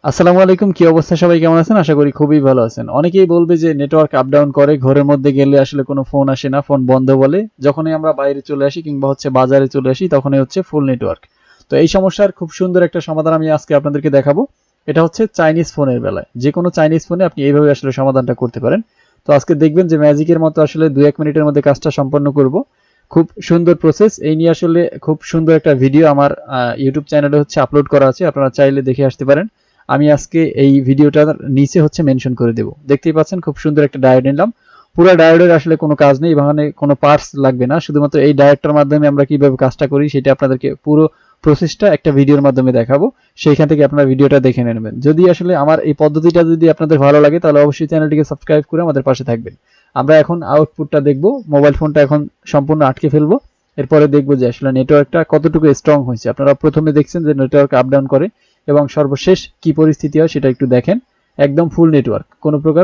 আসসালামু আলাইকুম, কি অবস্থা? সবাই কেমন আছেন? আশা করি খুবই ভালো আছেন। অনেকেই বলবে যে নেটওয়ার্ক আপ ডাউন করে, ঘরের মধ্যে গেলে আসলে কোনো ফোন আসে না, ফোন বন্ধ বলে। যখনই আমরা বাইরে চলে আসি কিংবা বাজারে চলে আসি তখনই ফুল নেটওয়ার্ক। তো এই সমস্যার খুব সুন্দর একটা সমাধান আমি আজকে আপনাদেরকে দেখাবো। এটা হচ্ছে চাইনিজ ফোনের বেলায়। যে কোনো চাইনিজ ফোনে আপনি এইভাবে আসলে সমাধানটা করতে পারেন। তো আজকে দেখবেন যে ম্যাজিকের মতো আসলে 2-1 মিনিটের মধ্যে কাজটা সম্পন্ন করব। খুব সুন্দর প্রসেস। এই নিয়ে আসলে খুব সুন্দর একটা ভিডিও আমার ইউটিউব চ্যানেলে আপলোড করা আছে। আপনারা চাইলে দেখে আসতে পারেন। আমি আজকে এই ভিডিওটার নিচে মেনশন করে দেব। দেখতেই পাচ্ছেন খুব সুন্দর একটা ডায়োড নিলাম। পুরো ডায়োডের আসলে কোনো কাজ নেই, এখানে কোনো পার্টস লাগবে না। শুধুমাত্র এই ডায়োডটার মাধ্যমে আমরা কিভাবে কাজটা করি সেটা আপনাদেরকে পুরো প্রসেসটা একটা ভিডিওর মাধ্যমে দেখাবো। সেইখান থেকে আপনারা ভিডিওটা দেখে নেবেন। যদি আসলে আমার এই পদ্ধতিটা যদি আপনাদের ভালো লাগে তাহলে অবশ্যই চ্যানেলটিকে সাবস্ক্রাইব করে আমাদের পাশে থাকবেন। আমরা এখন আউটপুটটা দেখব। মোবাইল ফোনটা এখন সম্পূর্ণ আটকে ফেলবো। এরপরে দেখবো যে আসলে নেটওয়ার্কটা কতটুকু স্ট্রং হয়েছে। আপনারা প্রথমে দেখছেন যে নেটওয়ার্ক আপ ডাউন করে এবং সর্বশেষ কি পরিস্থিতি হয় সেটা একটু দেখেন। একদম ফুল নেটওয়ার্ক, কোনো প্রকার